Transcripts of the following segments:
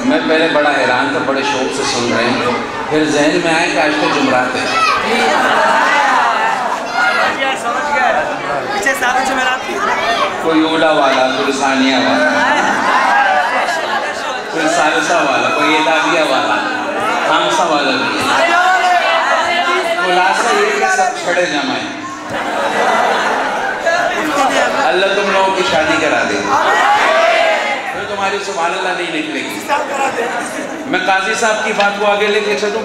میں پہلے بڑا حیران تھا، بڑے شوق سے سن رہے ہیں، پھر ذہن میں آئے کہ آج تو جمعرات ہے۔ کوئی اولا والا، کوئی ثانیہ والا، کوئی ثالثہ والا، کوئی ادابیہ والا، خامسہ والا بھی ہے۔ خلاصہ یہ کہ سب چھڑے جمع ہیں۔ اللہ تم لوگوں کی شادی کرا دے، پھر تمہاری سبحان اللہ نہیں نکلے گی۔ میں قاضی صاحب کی بات کو آگے لے کے چلوں؟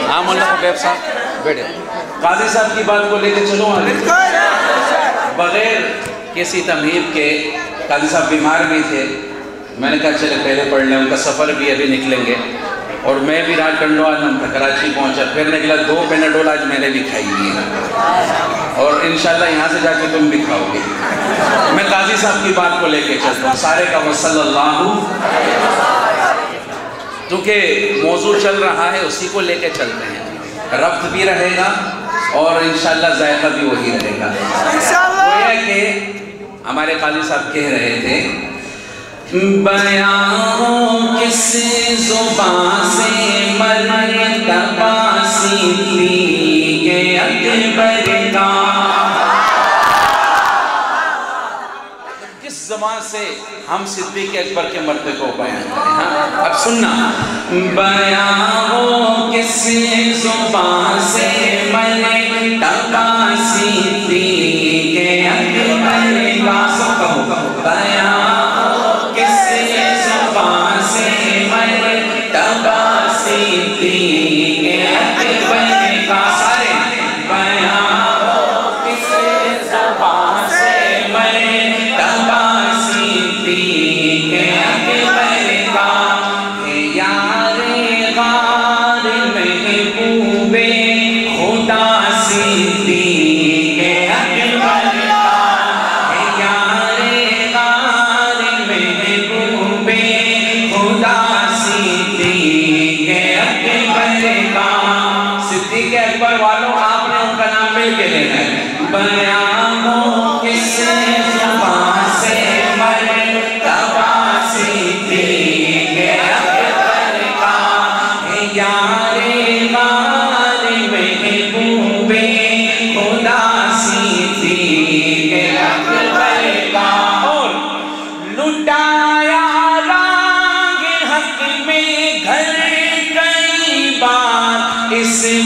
ہاں مولانا حبیب صاحب بیٹھے، قاضی صاحب کی بات کو لے کے چلوں آگے؟ بغیر کسی تمہید کے، قاضی صاحب بیمار بھی تھے، میں نے کہا چلے پہلے پڑھ لیں، ان کا سفر بھی ابھی نکلیں گے، اور میں بھی رات کنڈو آج ہم کراچی پہنچا، پھر نکلا 2 پیناڈول آج میں نے بھی کھائی ہے، اور انشاءاللہ یہاں سے جا کے تم بھی کھاؤ گے۔ میں قاضی صاحب کی بات کو لے کے چلتا ہوں، سارے کا صلی اللہ، کیونکہ موضوع چل رہا ہے اسی کو لے کے چلتے ہیں، ربط بھی رہے گا اور انشاءاللہ ذائقہ بھی وہی رہے گا۔ وہ یہ کہ ہمارے قاضی صاحب کہہ رہے تھے، بیان کس زبان سے مرتبہ صدیق اکبر کا، کس زبان سے ہم صدیق اکبر کے مرتبے کو بیان کریں؟ اب سننا، بیان کس زبان سے مرتبہ صدیق اکبر کا، سب کہو بیان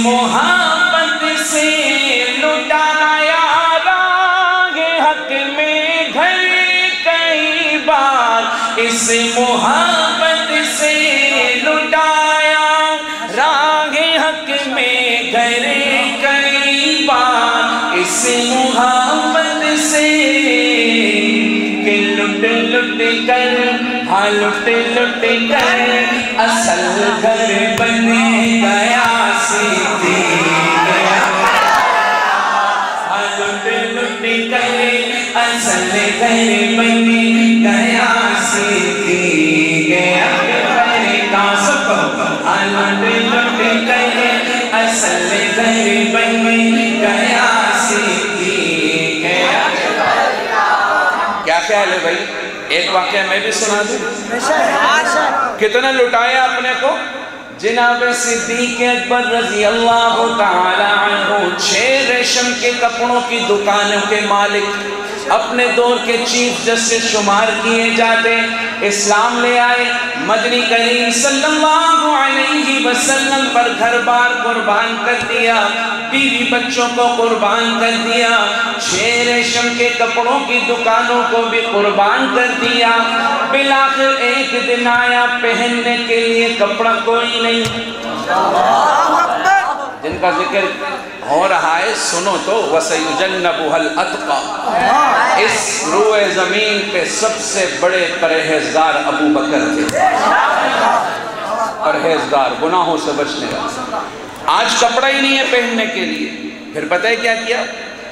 محبت سے لٹایا راگ حق میں گھر کئی بار، اس محبت سے لٹایا راگ حق میں گھر کئی بار، اس محبت سے کہ لٹ لٹ کر، ہاں لٹ لٹ کر اصل گھر بن گیا اصل گھر بن گیا صدیق اکبر کا، سب کہو لٹ لٹ کر اصل گھر بن گیا صدیق اکبر کا۔ کیا خیال ہے بھائی؟ ایک واقعہ میں بھی سنا دوں، کتنا لٹایا اپنے کو جناب صدیق اکبر رضی اللہ تعالی عنہ، 6 ریشم کے کپڑوں کی دکانوں کے مالک، اپنے دور کے چیف جسٹس شمار کیے جاتے، اسلام لے آئے، مدنی کریم صلی اللہ علیہ وسلم پر گھر بار قربان کر دیا، بیوی بچوں کو قربان کر دیا، 6 ریشم کے کپڑوں کی دکانوں کو بھی قربان کر دیا، بالآخر ایک دن آیا پہننے کے لیے کپڑا کوئی نہیں۔ جن کا ذکر ہو رہا ہے سنو تو، وَسَيُجَنَّبُهَا الْأَتْقَى، اس روئے زمین پہ سب سے بڑے پرہیزگار ابو بکر تھے، پرہیزگار، گناہوں سے بچنے والا۔ آج کپڑا ہی نہیں ہے پہننے کے لیے، پھر پتہ ہے کیا کیا؟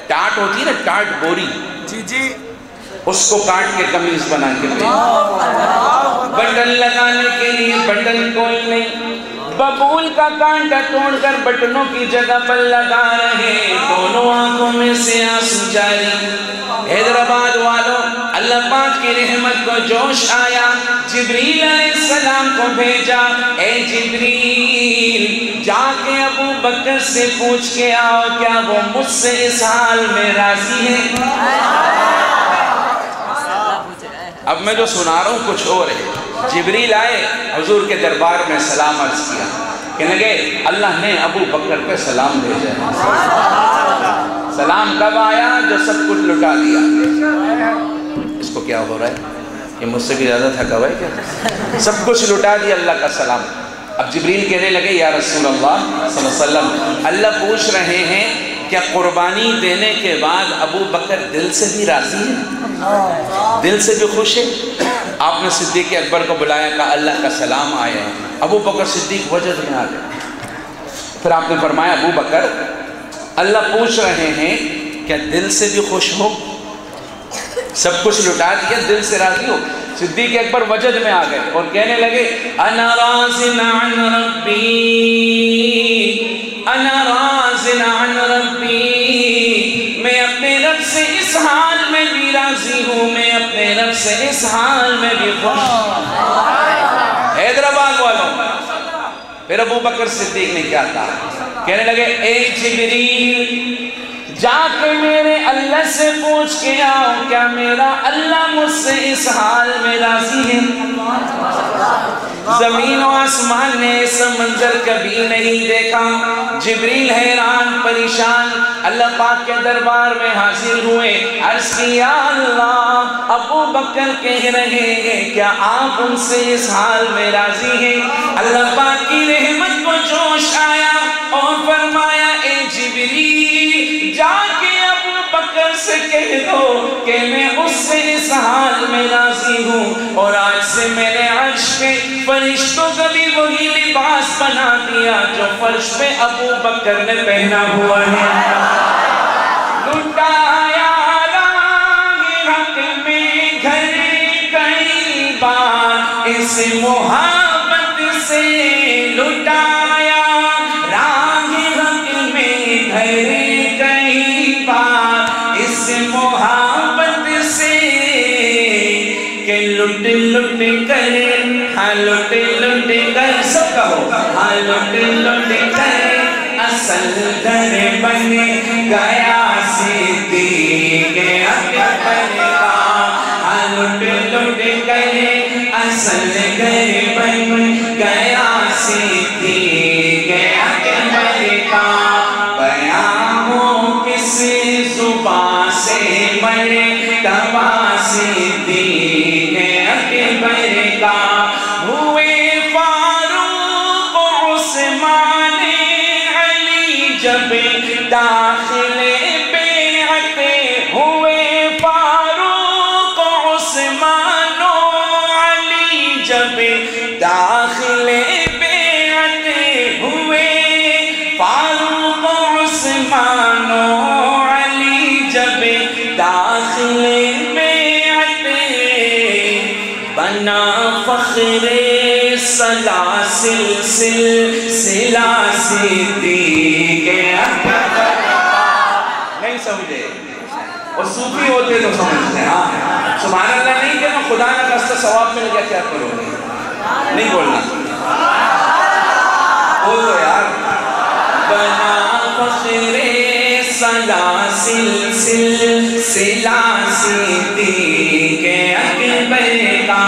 ٹاٹ ہوتی ہے نا، ٹاٹ بوری، اس کو کاٹ کے قمیض بنا کے پہن، بٹن لگانے کے لیے بٹن کوئی نہیں، ببول کا کانٹا توڑ کر بٹنوں کی جگہ پر لگا رہے، دونوں آنکھوں میں سے آنسو جاری۔ حیدرآباد والوں، اللہ پاک کی رحمت کو جوش آیا، جبریل علیہ السلام کو بھیجا، اے جبریل جا کے ابو بکر سے پوچھ کے آؤ کیا وہ مجھ سے اس حال میں راضی ہے۔ اب میں جو سنا رہا ہوں کچھ اور ہے۔ جبریل آئے، حضور کے دربار میں سلام عرض کیا، کہنے لگے اللہ نے ابو بکر پہ سلام بھیجا ہے۔ سلام کب آیا؟ جو سب کچھ لٹا دیا۔ اس کو کیا ہو رہا ہے؟ یہ مجھ سے بھی زیادہ تھکا ہوا ہے کیا؟ سب کچھ لٹا دیا اللہ کا سلام۔ اب جبریل کہنے لگے یا رسول اللہ صلی اللہ علیہ وسلم، اللہ پوچھ رہے ہیں کیا قربانی دینے کے بعد ابو بکر دل سے بھی راضی ہے، دل سے بھی خوش ہے؟ آپ نے صدیق اکبر کو بلایا، کہا اللہ کا سلام آیا ہے۔ ابو بکر صدیق وجد میں آ گئے۔ پھر آپ نے فرمایا ابو بکر اللہ پوچھ رہے ہیں کیا دل سے بھی خوش ہو؟ سب کچھ لٹا دیا، دل سے راضی ہو؟ صدیق اکبر وجد میں آ گئے اور کہنے لگے انا راضٍ عن ربی، انا راضٍ عن ربی، میں اپنے رب سے اس حال میں بھی راضی ہوں، میں اپنے رب سے اس حال میں بھی خوش ہوں۔ حیدرآباد والوں، پھر ابو بکر صدیق نے کیا کہا؟ کہنے لگے اے جبریل جا کے میرے اللہ سے پوچھ کے آؤ کیا میرا اللہ مجھ سے اس حال میں راضی ہے۔ زمین و آسمان نے اس منظر کبھی نہیں دیکھا۔ جبریل حیران پریشان اللہ پاک کے دربار میں حاضر ہوئے، عرض کی یا اللہ ابو بکر کہہ رہے ہیں کیا آپ ان سے اس حال میں راضی ہیں؟ اللہ پاک کی رحمت کو جوش آیا اور فرمایا اے جبریل جا کے ابو بکر سے کہہ دو کہ میں اس سے اس حال میں راضی ہوں، اور آج سے میں نے عرش پہ فرشتوں کا بھی وہی لباس بنا دیا جو فرش پہ ابو بکر نے پہنا ہوا ہے۔ لٹایا راہ حق میں گھر کئی بار اس محبت سے، لٹایا راہ حق میں گھر کئی بار اس محبت سے، کہ لٹ لٹ کر ہاں لٹ لٹ کر سب کہو ہاں لٹ لٹ کر اصل گھر بن گیا صدیق اکبر کا، ہاں لٹ لٹ کر اصل گھر بن گیا صدیق اکبر کا، بیان ہو کس زبان سے مرتبہ صدیق اکبر کا، ہوئے فاروق عثمان علی جب داخل بیعت، ہوئے فاروق عثمان علی جب داخل بیعت، ہوئے فاروق عثمان علی جب داخل بیعت، بنا فخر سلاسل سلسلہ صدیق اکبر۔ نہیں سمجھے؟ اور صوفی ہوتے تو سمجھتے ہیں، ہاں سبحان اللہ نہیں کہ میں خدا نہ کہتا ثواب مل گیا کیا کروں گے، نہیں بولنا، بول دو یار۔ بنا فخر سلاسل سلسلہ صدیق اکبر کا،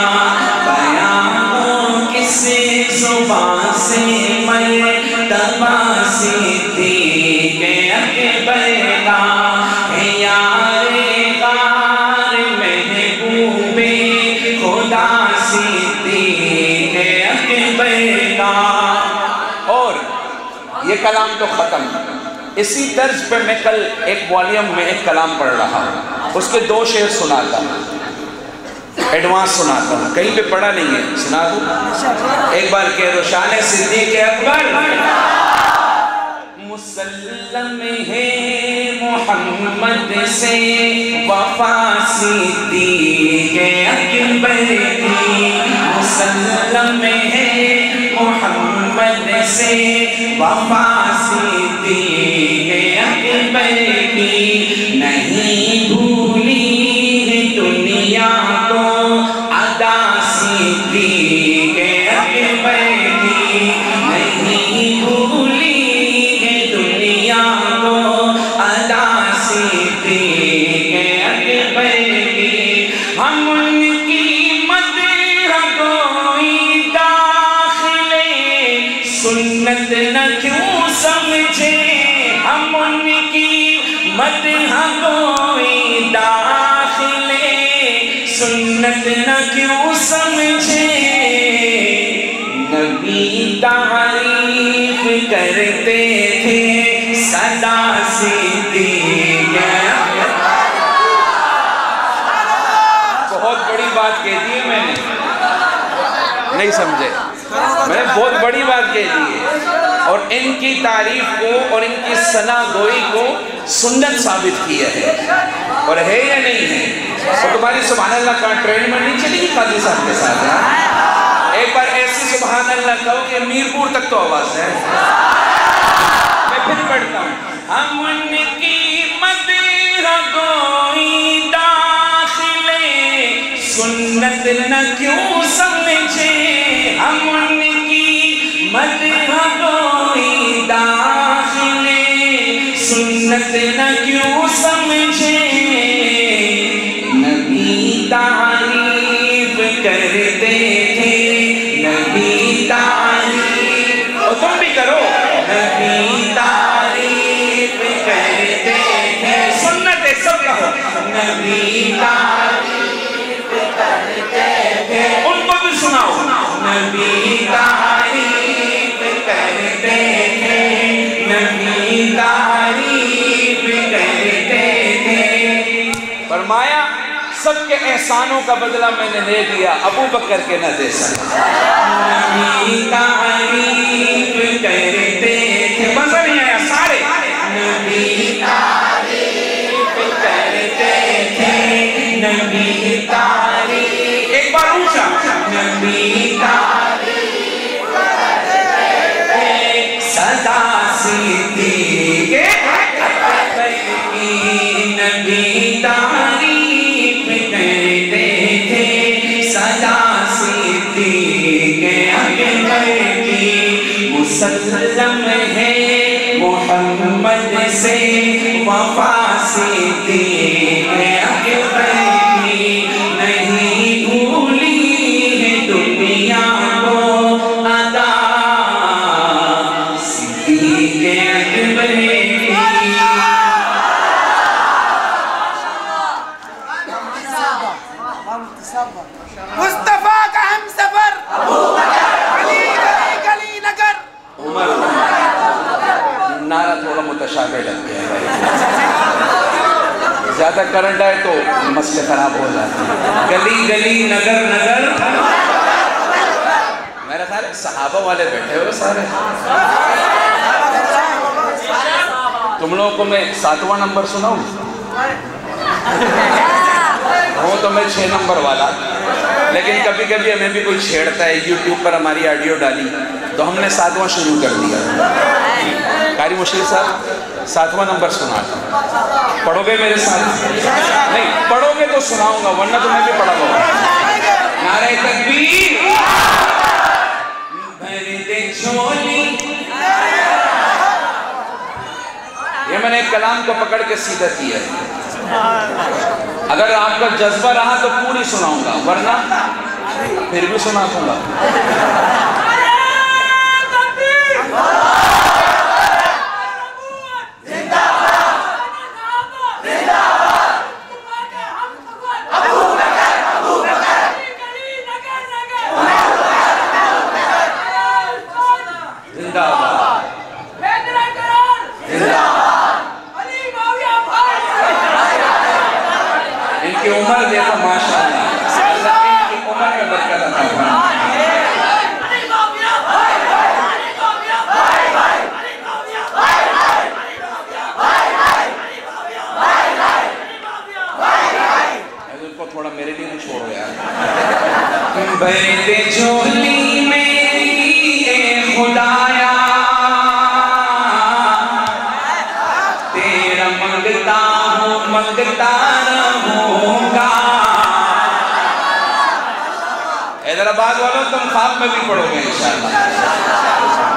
بیان ہو کس زبان سے مرتبہ صدیق اکبر کا، یار غار محبوب خدا صدیق اکبر کا۔ اور یہ کلام تو ختم، اسی طرز پہ میں کل ایک والیوم میں ایک کلام پڑھ رہا ہوں، اس کے 2 شعر سناتا ہوں، ایڈوانس سناتا ہوں، کہیں پہ پڑھا نہیں ہے، سنا دوں ایک بار کہہ دو شان صدیق اکبر۔ مسلم ہے محمد سے وفا صدیق اکبر کی، مسلم ہے محمد محمد سے وفا صدیق اکبر کی نہیں بھولی ہے دنیا کو ادا صدیق اکبر کی نہیں بھولی ہے دنیا کو ادا صدیق اکبر کی ہم ان کی مدح گوئی داخلے سنت نہ کیوں سمجھے ہم ان کی مدح گوئی داخلے سنت نہ کیوں سمجھے نبی تعریف کرتے تھے صدا صدیق بہت بڑی بات کہہ دی ہے میں نے نہیں سمجھے میں نے بہت بڑی بات کہہ دی ہے اور ان کی تعریف کو اور ان کی ثنا گوئی کو سنت ثابت کیا ہے اور ہے یا نہیں ہے اور تمہاری سبحان اللہ کا ٹرین میں نہیں چلی گی قاضی صاحب کے ساتھ ایک بار ایسی سبحان اللہ کہو کہ میرپور تک تو آواز ہے میں پھر پڑھتا ہوں ہم ان کی مدح گوئی داخلے سنت نہ کیوں سمجھے ہم ان کی مدح گوئی داخلے سنت نہ کیوں سمجھے نبی تعریف کرتے تھے نبی تعریف اور تم بھی کرو نبی تعریف کرتے تھے سنت سب کہو نبی تعریف کرتے تھے ان کو بھی سناؤ نبی تعریف کرتے تھے نبی تعریف کرتے تھے فرمایا سب کے احسانوں کا بدلہ میں نے دے دیا ابو بکر کے نہ دے سکا نبی تعریف کرتے تھے مزہ نہیں آیا سارے نبی تعریف کرتے تھے نبی تعریف ایک بار اونچا نبی تعریف کرتے تھے صدا صدیق اکبر کی نبی تعریف کرتے تھے صدا صدیق اکبر کی مسلم ہے محمد سے وفا صدیق اکبر کی نہیں بھولی ہے دنیا کو ادا صدیق اکبر کی مصطفیٰ کا ہم سفر علی گلی گلی نگر عمر نعرہ تھوڑا متشابہ لگ گیا ہے زیادہ کرنٹ آئے تو مسئلے خراب ہو جاتے ہیں گلی گلی نگر نگر میرا خیال ہے صحابہ والے بیٹھے ہوئے سارے تم لوگوں کو میں 7واں نمبر سناؤں ہوں تو میں 6 نمبر والا لیکن کبھی کبھی ہمیں بھی کوئی چھیڑتا ہے یوٹیوب پر ہماری آڈیو ڈالی تو ہم نے 7واں شروع کر دیا قاری مشیر صاحب 7واں نمبر سناتا ہوں پڑھو گے میرے ساتھ نہیں پڑھو گے تو سناؤں گا ورنہ تو میں بھی پڑھا گا نعرہ تکبیر بھر دے چھولی یہ میں نے ایک کلام کو پکڑ کے سیدھا کیا ہے اگر آپ کا جذبہ رہا تو پوری سناؤں گا ورنہ پھر بھی سنا دوں گا ان کی عمر دیکھو ماشاءاللہ اللہ ان کی عمر میں برکت عطا فرمائے بعد والوں تم خواب میں بھی پڑھو گے انشاءاللہ.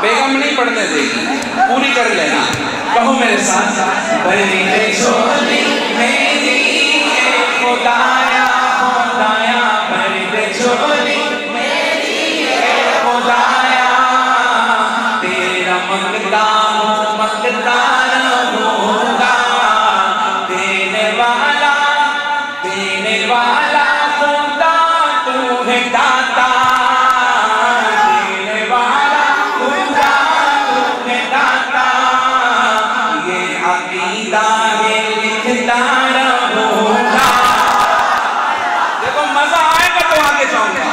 بیگم نہیں پڑھنے دے گی, پوری کر لینا. کہو میرے ساتھ, بھری جھولی میری اے خدایا خدایا, بھری جھولی میری اے خدایا, تیرا منگتا ہوں منگتا رہوں گا, دینے والا خدا تو ہے داتا, دینے والا خدا تو ہے داتا, یہ عقیدہ ہے لکھتا رہوں گا. دیکھو مزہ آئے گا تو آگے جاؤں گا,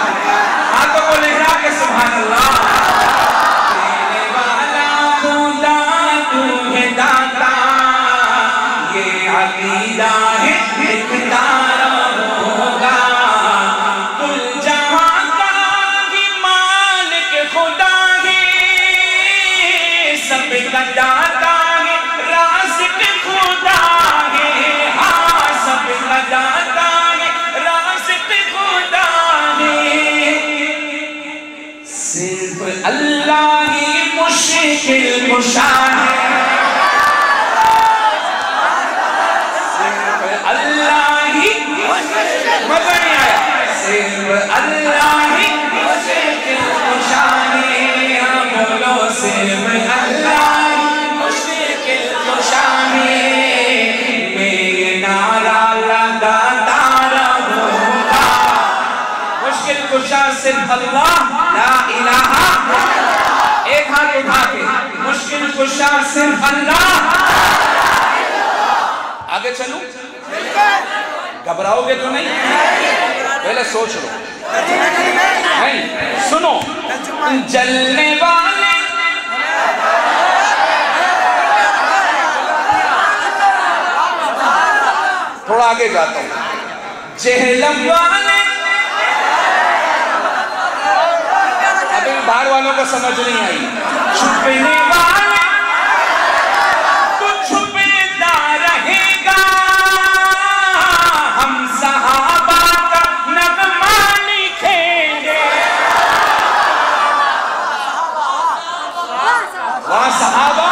ہاتھوں کو لہرا کے سبحان اللہ. دینے والا خدا تو ہے داتا, یہ عقیدہ ہے لکھتا رہوں گا. کل جہاں کا ہی مالک خدا ہے, سب کا داتا ہے رازق خدا ہے, ہاں سب کا داتا ہے رازق خدا ہے. صرف اللہ ہی مشکل کشا ہے, صرف اللہ ہی, مزہ نہیں آیا, صرف اللہ ہی مشکل کشا ہے. ہاں بولو صرف اللہ ہی مشکل کشا ہے. میں یہ نعرہ لگاتا رہوں گا, مشکل کشا صرف اللہ, لا الہ, ایک ہاتھ اٹھا کے, مشکل کشا صرف اللہ. آگے چلوں, گھبراؤ گے تو نہیں, پہلے سوچ لو. نہیں سنو, جلنے والے تھوڑا آگے جاتا ہوں, جہلم والے, ابھی باہر والوں کو سمجھ نہیں آئی, چھپنے والے تو چھپتا رہے گا, ہم صحابہ کا نغمہ لکھیں گے. وہاں صحابہ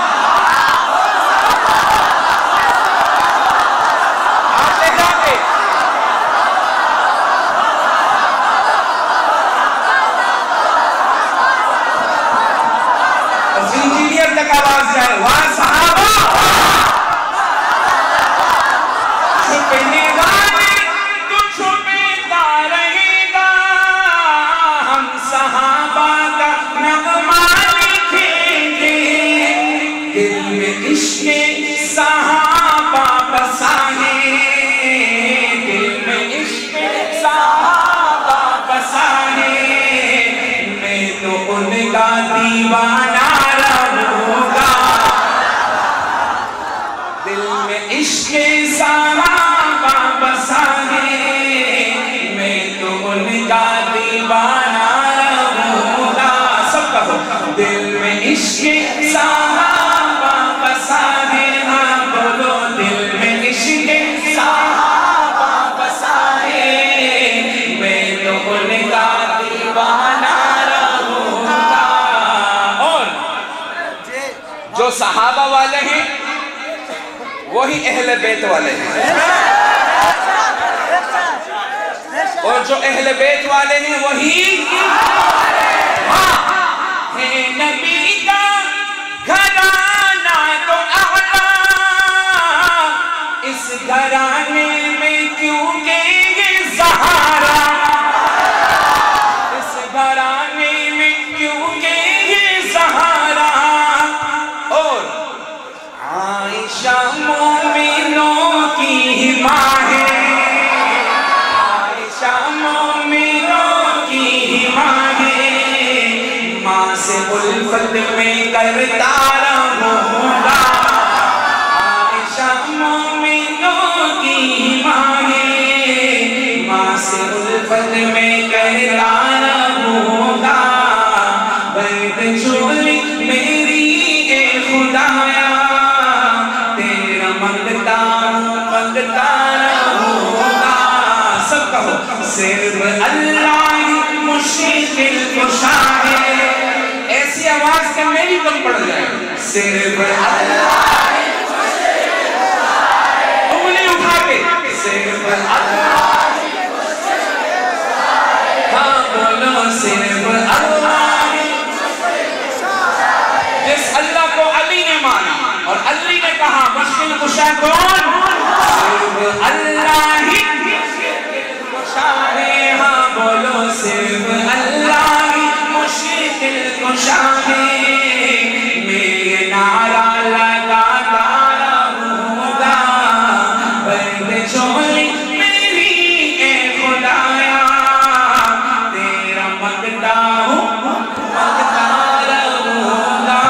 آپ لہرا کے, انجینئر تک آواز جائے, وہاں صحابہ چھپنے والے تو چھپتا رہے گا, ہم صحابہ کا نغمہ لکھیں گے. دل میں عشق صحابہ بسا ہے, دل میں عشق صحابہ بسا ہے. میں تو ان کا دیوانہ رہوں گا, دل میں عشق صحابہ بسا ہے. میں تو ان کا دیوانہ رہوں گا. سب کہو, دل میں عشق صحابہ بسا ہے, ہاں بولو, دل میں عشق صحابہ بسا ہے. میں تو ان کا دیوانہ رہوں گا. اور جو صحابہ والے ہیں وہی اہل بیت والے ہیں, اور جو اہل بیت والے ہیں وہی ہے نبی کا گھرانہ تو اعلیٰ. اس گھرانے میں کیوں کہ یہ زہرا, اس گھرانے میں کیوں کہ یہ زہرا. اور عائشہ مومنوں کی ماں ہے, عائشہ مومنوں کی ماں ہے. ماں سے الفت میں کرتا رہوں گا, عائشہ مومنوں کی ماں ہے. ماں سے الفت میں کرتا رہوں گا. برد جھولی میری اے خدایا, تیرا منگتا رہوں گا. سب کہو, صرف اللہ ہی مشکل ہی کم پڑ جائے. صرف اللہ انگلی اٹھا کے صرف اللہ. ہاں بولو صرف اللہ. جس اللہ کو علی نے مانا اور علی نے کہا مشکل کشا کون؟ صرف اللہ ہی کشا ہے. ہاں بولو صرف اللہ ہی مشکل کشا ہے. میں نعرہ لگاتا رہوں گا بند جھولی میری اے خدایا. تیرا مانگتا ہوں مانگتا رہوں گا.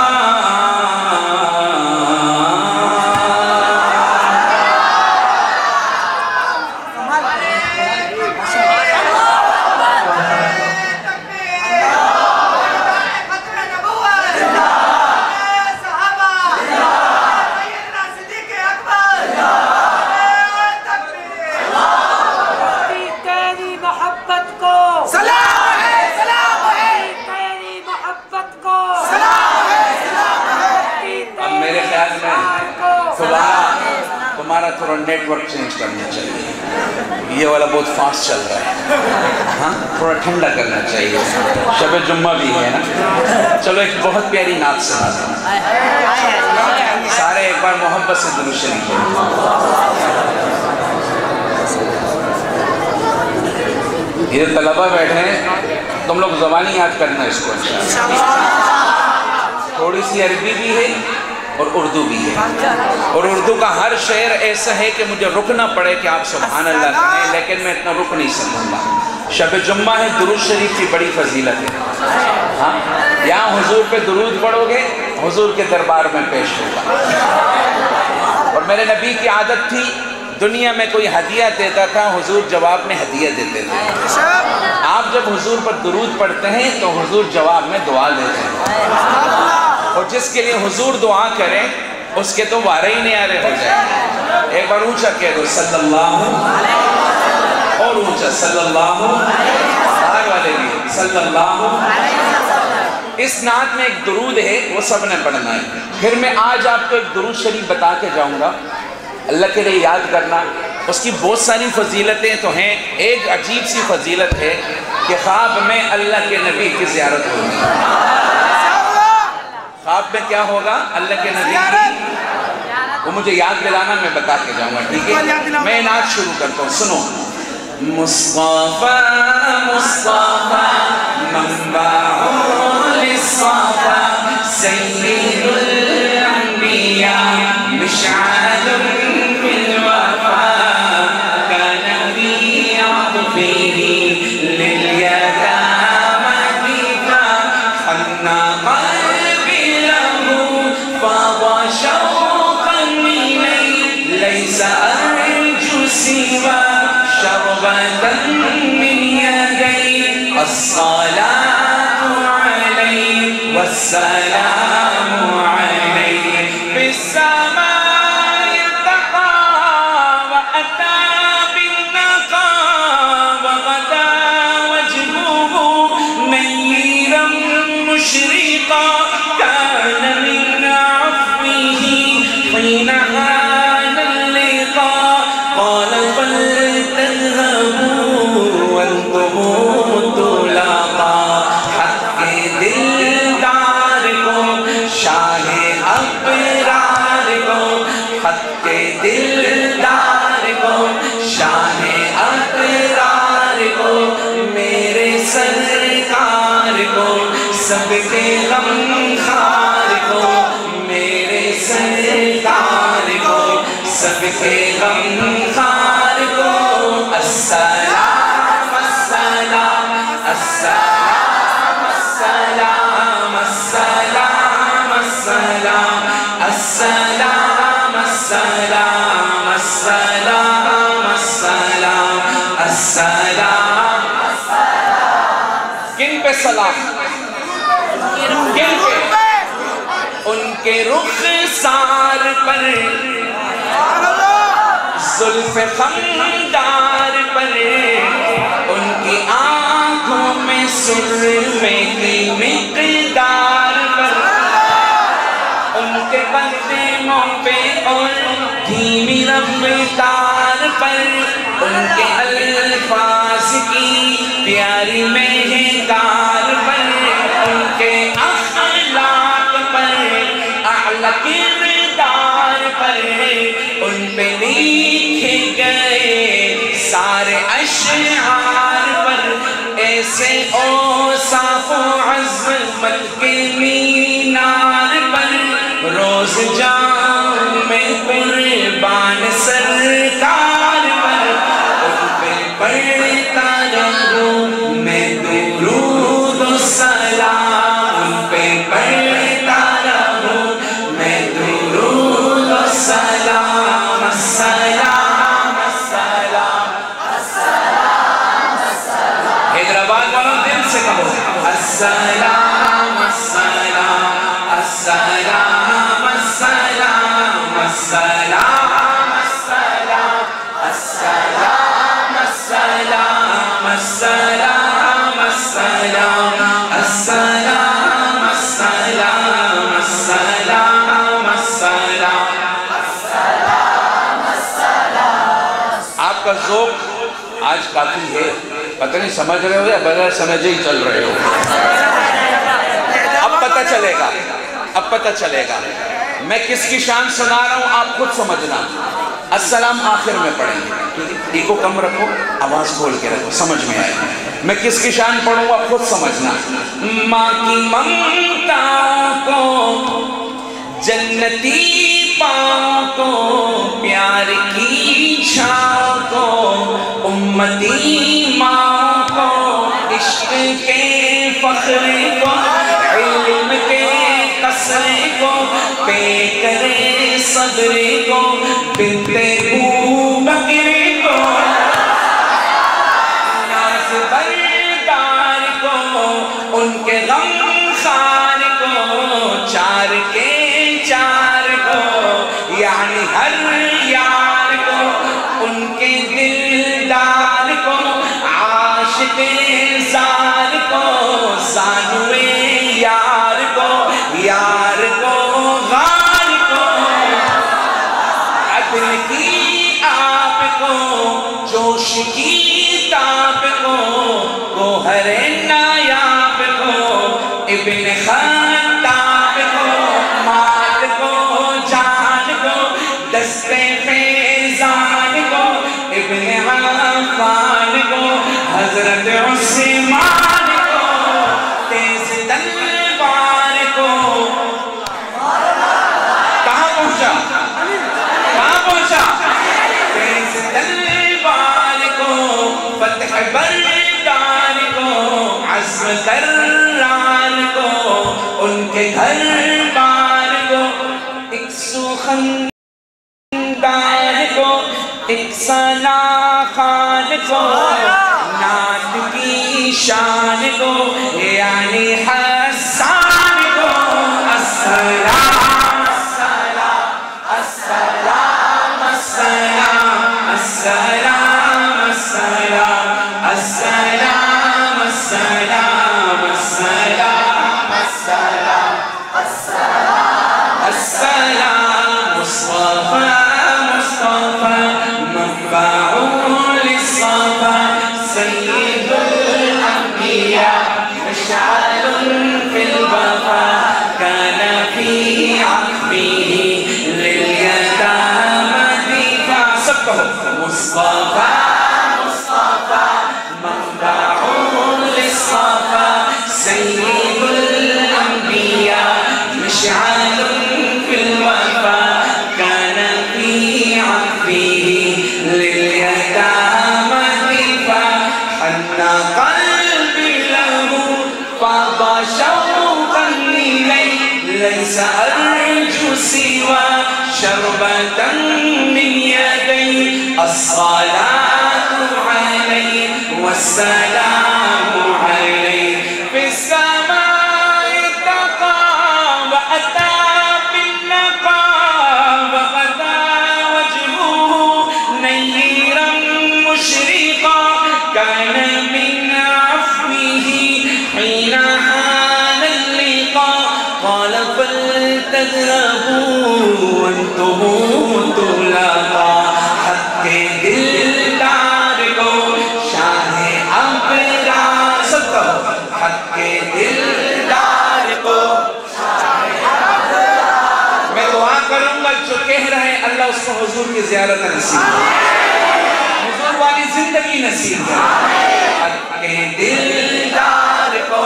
تمہارا تھوڑا نیٹ ورک چینج کرنا چاہیے. یہ والا بہت فاسٹ چل رہا ہے. ہاں تھوڑا ٹھنڈا کرنا چاہیے. شب جمعہ بھی ہے نا. چلو ایک بہت پیاری نعت سناتا ہوں. سارے ایک بار محبت سے درود شریف پڑھیں. یہ طلبہ بیٹھے ہیں, تم لوگ زبانی یاد کرنا اس کو. تھوڑی سی عربی بھی ہے اور اردو بھی ہے, اور اردو کا ہر شعر ایسا ہے کہ مجھے رکنا پڑے کہ آپ سبحان اللہ کہیں, لیکن میں اتنا رک نہیں سکوں گا. شب جمعہ ہے, درود شریف کی بڑی فضیلت ہے. ہاں یہاں حضور پہ درود پڑھو گے حضور کے دربار میں پیش ہوگا. اور میرے نبی کی عادت تھی, دنیا میں کوئی ہدیہ دیتا تھا حضور جواب میں ہدیہ دیتے تھے. آپ جب حضور پر درود پڑھتے ہیں تو حضور جواب میں دعا دیتے ہیں, اور جس کے لیے حضور دعا کریں اس کے تو وارے ہی نیارے ہو جائیں. ایک بار اونچا کہہ دو صلی اللہ, اور اونچا صلی اللہ, باہر والے بھی صلی اللہ. اس نعت میں ایک درود ہے, وہ سب نے پڑھنا ہے. پھر میں آج آپ کو ایک درود شریف بتا کے جاؤں گا, اللہ کے لیے یاد کرنا. اس کی بہت ساری فضیلتیں تو ہیں. ایک عجیب سی فضیلت ہے کہ خواب میں اللہ کے نبی کی زیارت ہوگی. خواب میں کیا ہوگا؟ اللہ کے نبی کی, وہ مجھے یاد دلانا, میں بتا کے جاؤں گا, ٹھیک ہے؟ میں نعت شروع کرتا ہوں, سنو. مصطفیٰ مصطفیٰ منبع للصفا سید الانبیاء مشعل فی الوفا كنبی عطفه للیتامى دفاع حنا قلبی له فاض شوقا إليه ليس أرجو سوى شربة من يدي الصلاة عليه والسلام عليه بالسماء ارتقى وأتى بالنقى وغدا وجهه نيرا مشرقا كان من عفوه حين هان اللقاء قال فلتذهبوا وانتم طلقا حق دلدار کو شاہ ابرار کو حق دلدار کو شاہ ابرار کو میرے سرکار کو سب کے غم خار کو میرے سرکار کو سب کے غم خار کو السلام السلام السلام السلام السلام السلام السلام السلام السلام السلام السلام. کن پہ سلام؟ کن پہ؟ ان کے رخسار پر زلف خمدار پر ان کی آنکھوں میں سرمے کی مقدار پر دھیمی رفتار پر ان کے الفاظ کی پیاری مہکار پر ان کے اخلاق پر اعلیٰ کردار پر ان پہ لکھے گئے سارے اشعار پر ایسے اوصاف و عظمت کے مینار پر روز جاؤں میں قربان سرکار پر ان پہ پڑھتا رہوں میں درود و سلام ان پہ پڑھتا رہوں میں درود و سلام السلام السلام السلام السلام حیدرآباد والوں دل سے کہو السلام السلام السلام السلام السلام السلام السلام السلام السلام السلام السلام السلام السلام السلام آپ کا ذوق آج کافی ہے، پتہ نہیں سمجھ رہے ہو یا بغیر سمجھے ہی چل رہے ہو؟ اب پتہ چلے گا میں کس کی شان سنا رہا ہوں، آپ خود سمجھنا۔ السلام آخر میں پڑھیں گے، ایکو کم رکھو، آواز کھول کے رکھو، سمجھ میں آئے۔ میں کس کی شان پڑھوں گا خود سمجھنا۔ ماں کی ممتا کو جنتی پاؤں کو پیار کی چھاؤں کو امتی ماں کو عشق کے فخر کو علم کے قصر کو پے کرے صدر کو بنت ابو بکر کو ناز بردار کو ان کے غم خار کو چار کے چار کو یعنی ہر یار کو ان کے دلدار کو عاشق زار کو زانوے یار کو غار کو عدل کی آپ کو جوش کی تاب کو گوہر نایاب کو ابن خطاب کو مال کو جان کو دست فیضان کو ابن عفان کو حضرت عثمان کو تیز تلوار کو کہاں پہنچا تیز تلوار کو فتح بردار کو عزم کرار کو ان کے گھر بار کو ایک سخندار کو ایک ثنا خان کو نعت کی شان کو یعنی حسان کو السلام السلام السلام السلام السلام السلام السلام السلام السلام السلام السلام السلام مصطفى منبع للصفا سيد الأنبياء مشعل في الوفا كان في عقبه لليتامى دفاع سبه مصطفى منبع للصفا سيد الأنبياء مشعل في الوفا كان في عقبه لليتامى دفاع حنى قلبي له فاض شوقا إليه ليس أرجو سوى شربة من يديه الصلاة عليه والسلام عليه في السماء اتقى وأتى بالنقى وغدا وجهه نيرا مشرقا كان من عفوه حين حان اللقاء قال فلتذهبوا وانتم طلاب کو حضور کی زیارت نصیب حضور والی زندگی نصیب حق کے دلدار کو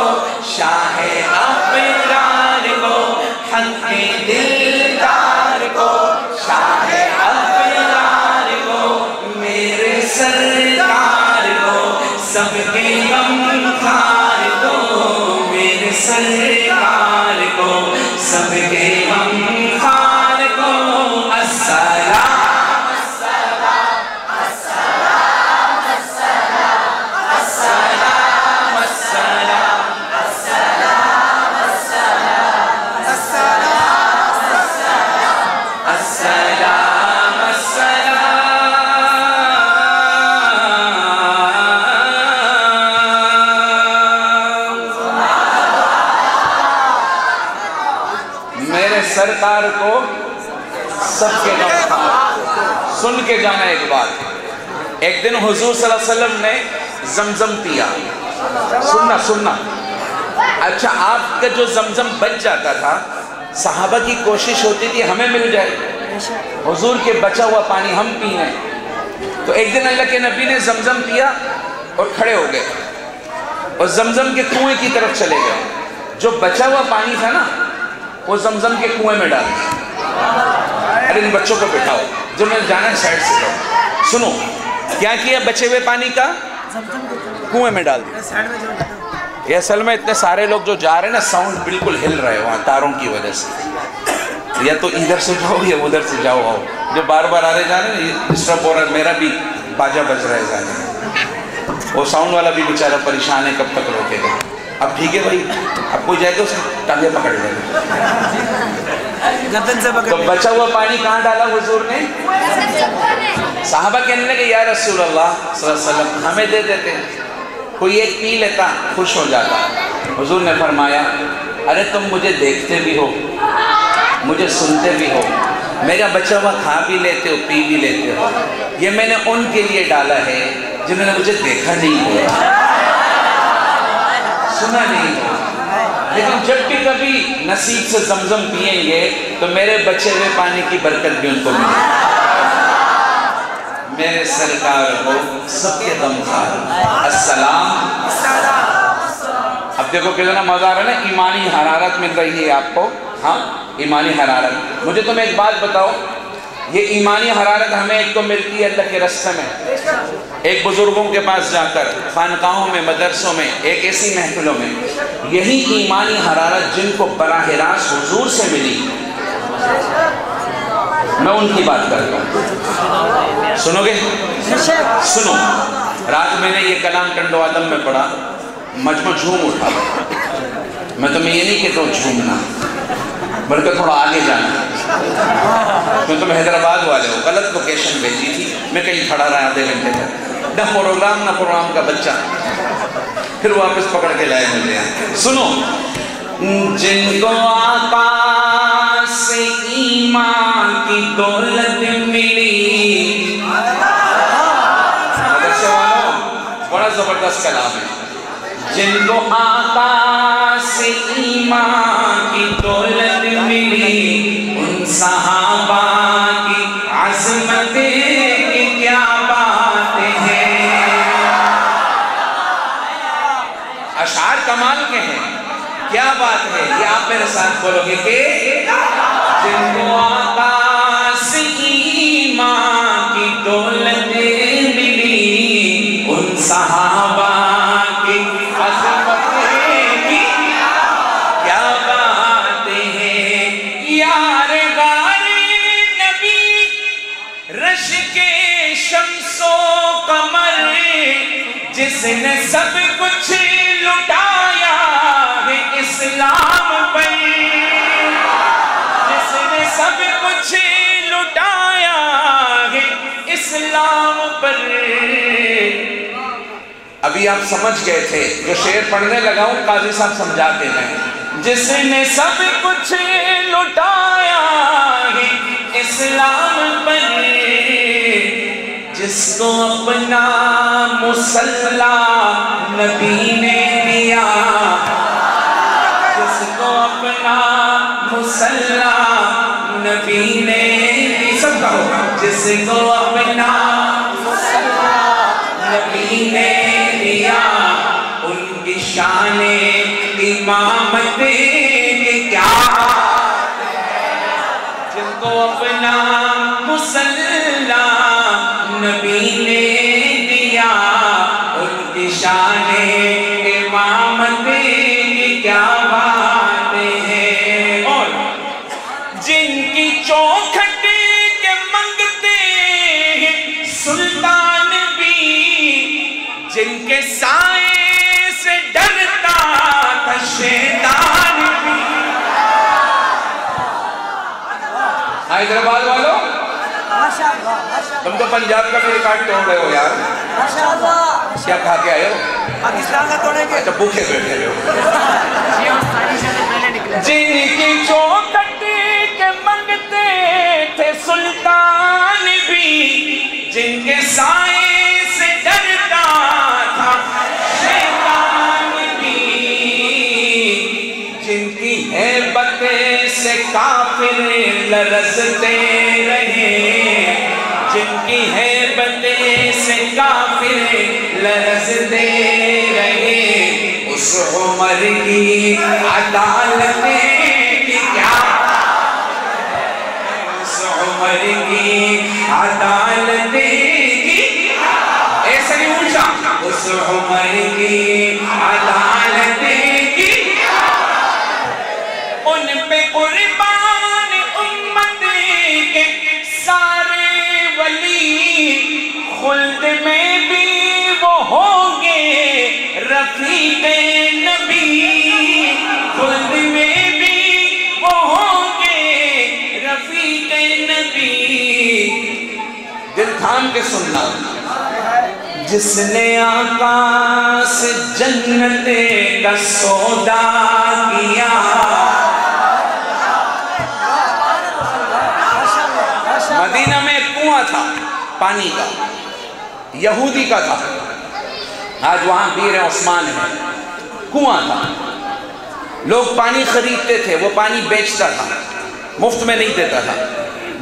شاہ ابرار کو حق کے دلدار کو شاہ ابرار کو میرے سرکار کو سب کے غمخوار کو میرے سرکار کو سب کے غمخوار کو السلام سرکار کو سب کے غمخوار سن کے جانا ایک بات ایک دن حضور صلی اللہ علیہ وسلم نے زمزم پیا سننا اچھا آپ کا جو زمزم بچ جاتا تھا صحابہ کی کوشش ہوتی تھی ہمیں مل جائے حضور کے بچا ہوا پانی ہم پیئیں تو ایک دن اللہ کے نبی نے زمزم پیا اور کھڑے ہو گئے اور زمزم کے کنویں کی طرف چلے گئے جو بچا ہوا پانی تھا نا وہ زمزم کے کنویں میں ڈال دیا ارے ان بچوں کو بٹھاؤ جنہوں نے جانا ہے سائڈ سے جاؤ سنو کیا کیا بچے ہوئے پانی کا کنویں میں ڈال دیا یہ اصل میں اتنے سارے لوگ جو جا رہے ہیں نا ساؤنڈ بالکل ہل رہے وہاں تاروں کی وجہ سے یا تو ادھر سے جاؤ یا ادھر سے جاؤ جو بار بار آ رہے جا رہے ہیں ڈسٹرب ہو رہا ہے میرا بھی باجا بج رہا ہے جانے وہ ساؤنڈ والا بھی بیچارہ پریشان ہے کب تک روکے گا اب ٹھیک ہے بھائی اب کوئی جائے گا اس نے ٹانگیں پکڑ لے تو بچا ہوا پانی کہاں ڈالا حضور نے صحابہ کہنے لگے یا رسول اللہ صلی اللہ علیہ وسلم ہمیں دے دیتے کوئی ایک پی لیتا خوش ہو جاتا حضور نے فرمایا ارے تم مجھے دیکھتے بھی ہو مجھے سنتے بھی ہو میرا بچا ہوا کھا بھی لیتے ہو پی بھی لیتے ہو یہ میں نے ان کے لیے ڈالا ہے جنہوں نے مجھے دیکھا نہیں ہو سنا نہیں ہو لیکن جب بھی کبھی نصیب سے زمزم پئیں گے تو میرے بچے ہوئے پانی کی برکت بھی ان کو ملے میرے سرکار کو سب کے غمخوار السلام اب دیکھو کتنا مزہ آ رہا ہے نا ایمانی حرارت مل رہی ہے آپ کو ہاں ایمانی حرارت مجھے تم ایک بات بتاؤ یہ ایمانی حرارت ہمیں ایک تو ملتی ہے اللہ کے راستے میں ایک بزرگوں کے پاس جا کر خانقاہوں میں مدرسوں میں ایک ایسی محفلوں میں یہی ایمانی حرارت جن کو براہ راست حضور سے ملی میں ان کی بات کرتا ہوں سنو گے سنو رات میں نے یہ کلام ٹنڈو آدم میں پڑھا مجمع جھوم اٹھا میں تمہیں یہ نہیں کہتا ہوں جھومنا بلکہ تھوڑا آگے جانا کیوں تم حیدرآباد والے ہو غلط لوکیشن بھیجی تھی میں کہیں کھڑا رہا آدھے گھنٹے تک نہ پروگرام کا بچہ پھر واپس پکڑ کے لائے مجھے سنو جن کو آقا سے ایمان کی دولت ملی مدرسے والوں بڑا زبردست کلام ہے جن کو آقا سے ایمان کی دولت ملی ان صحابہ کی عظمت کی کیا بات ہے اشعار کمال کے ہیں کیا بات ہے یہ آپ میرے ساتھ بولو گے کہ جن کو آقا سے ایمان کی دولت ملی ان صحابہ کی عظمت کی کیا بات ہے یار غار نبی رش کے شمس و قمر جس نے سب کچھ لٹایا ہے اسلام پر جس نے سب کچھ لٹایا ہے اسلام پر ابھی آپ سمجھ گئے تھے جو شعر پڑھنے لگا ہوں قاضی صاحب سمجھاتے ہیں جس نے سب کچھ لٹایا ہے اسلام پر جس کو اپنا مسلح نبی نے دیا جس کو اپنا مسلح نبی نے سب کا ہوگا جس کو اپنا نبی نے دیا ان کی شان امامت کی کیا جن کو اپنا مصلی نبی نے دیا ان کی شان امامت کی کیا باتیں ہیں اور جن کی چوکھٹ کے منگتے ہیں سلطان بھی جن کے سائے سے ڈرتا تھا شیطان بھی حیدرآباد والوں تم تو پنجاب کا میرے کارڈ توڑ رہے ہو یار کیا کھا کے آئے ہو پاکستان کا توڑیں گے اچھا بھوکے بیٹھے رہے ہو جن کی چوکھٹ کے منگتے تھے سلطان بھی جن کے سائے سے ڈرتا تھا شیطان بھی جن کی ہیبت سے کافر لرزتے رہے جن کی ہیبت سے کافر لرزتے رہے اس عمر کی عدالت کی کیا اس عمر کی عدالت کی ایسا نہیں پوچھا اس عمر کی عدالت کی ان پہ قربان امت کے سارے ولی خلد میں بھی وہ ہوں گے رفیق نبی خلد میں بھی وہ ہوں گے رفیق نبی دل تھام کے سننا جس نے آقا سے جنت کا سودا کیا مدینہ میں ایک کنواں تھا پانی کا یہودی کا تھا آج وہاں بیر عثمان ہے کنواں تھا لوگ پانی خریدتے تھے وہ پانی بیچتا تھا مفت میں نہیں دیتا تھا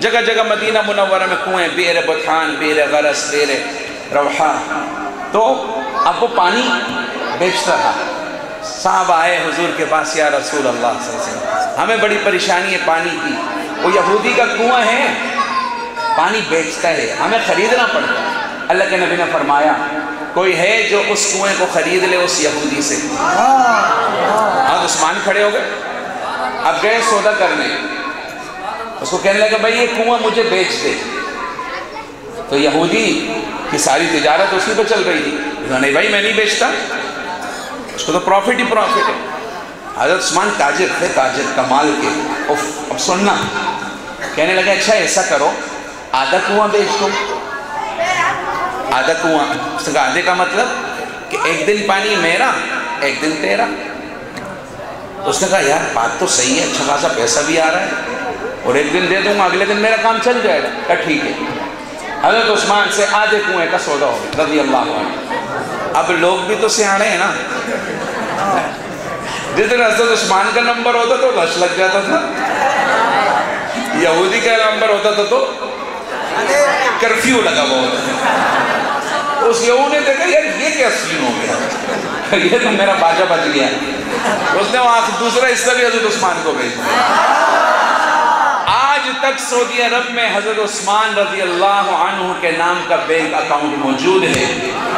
جگہ جگہ مدینہ منورہ میں کنویں بیر بطحان بیر غرس بیر روحہ تو اب وہ پانی بیچتا تھا صاحب آئے حضور کے پاس یا رسول اللہ صلی اللہ علیہ وسلم ہمیں بڑی پریشانی ہے پانی کی وہ یہودی کا کنواں ہے پانی بیچتا ہے ہمیں خریدنا پڑتا ہے اللہ کے نبی نے فرمایا کوئی ہے جو اس کنویں کو خرید لے اس یہودی سے حضرت عثمان کھڑے ہو گئے اب گئے سودا کرنے اس کو کہنے لگا بھائی یہ کنواں مجھے بیچ دے تو یہودی کی ساری تجارت اسی پہ چل رہی تھی نہیں بھائی میں نہیں بیچتا اس کو تو پروفٹ ہی پروفٹ ہے حضرت عثمان تاجر تھے تاجر کمال کے اب سننا کہنے لگا اچھا ایسا کرو آدھا کنواں بیچ دو آدھا کنواں اس نے کہا آدھے کا مطلب کہ ایک دن پانی میرا ایک دن تیرا تو اس نے کہا یار بات تو صحیح ہے اچھا خاصا پیسہ بھی آ رہا ہے اور ایک دن دے دوں گا اگلے دن میرا کام چل جائے گا کہا ٹھیک ہے حضرت عثمان سے آدھے کنویں کا سودا ہو گیا رضی اللہ عنہ اب لوگ بھی تو سیاڑے ہیں نا جس دن حضرت عثمان کا نمبر ہوتا تو رش لگ جاتا تھا یہودی کا نمبر ہوتا تھا تو کرفیو لگا ہوا ہوتا تھا اس یہود نے دیکھا یار یہ کیا سین ہو گیا یہ تو میرا باجا بچ گیا اس نے وہاں دوسرا حصہ بھی حضرت عثمان کو بھیج دیا آج تک سعودی عرب میں حضرت عثمان رضی اللہ عنہ کے نام کا بینک اکاؤنٹ موجود ہے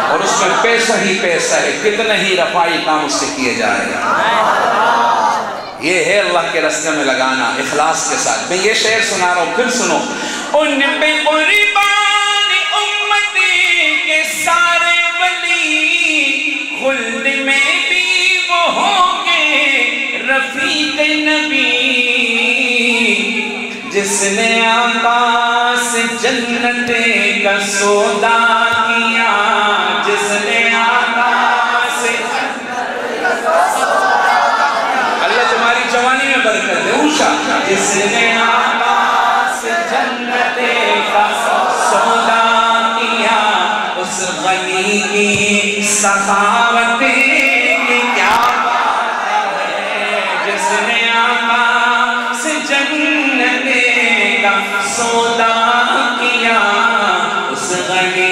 اور اس میں پیسہ ہی پیسہ ہے کتنا ہی رفائی کام اس سے کیے جا رہے ہیں یہ ہے اللہ کے راستے میں لگانا اخلاص کے ساتھ میں یہ شعر سنا رہا ہوں پھر سنو ان پہ قربان امتی کے سارے ولی خلد میں بھی وہ ہوں گے رفیق نبی جس نے آقا سے جنت کا سودا کیا جس نے آقا سے اللہ تمہاری جوانی میں برکت دے اوشا جس نے آقا سے جنت کا سودا کیا اس غنی کی سخاوت کی کیا بات ہے جس نے آقا سے جنت کا سودا کیا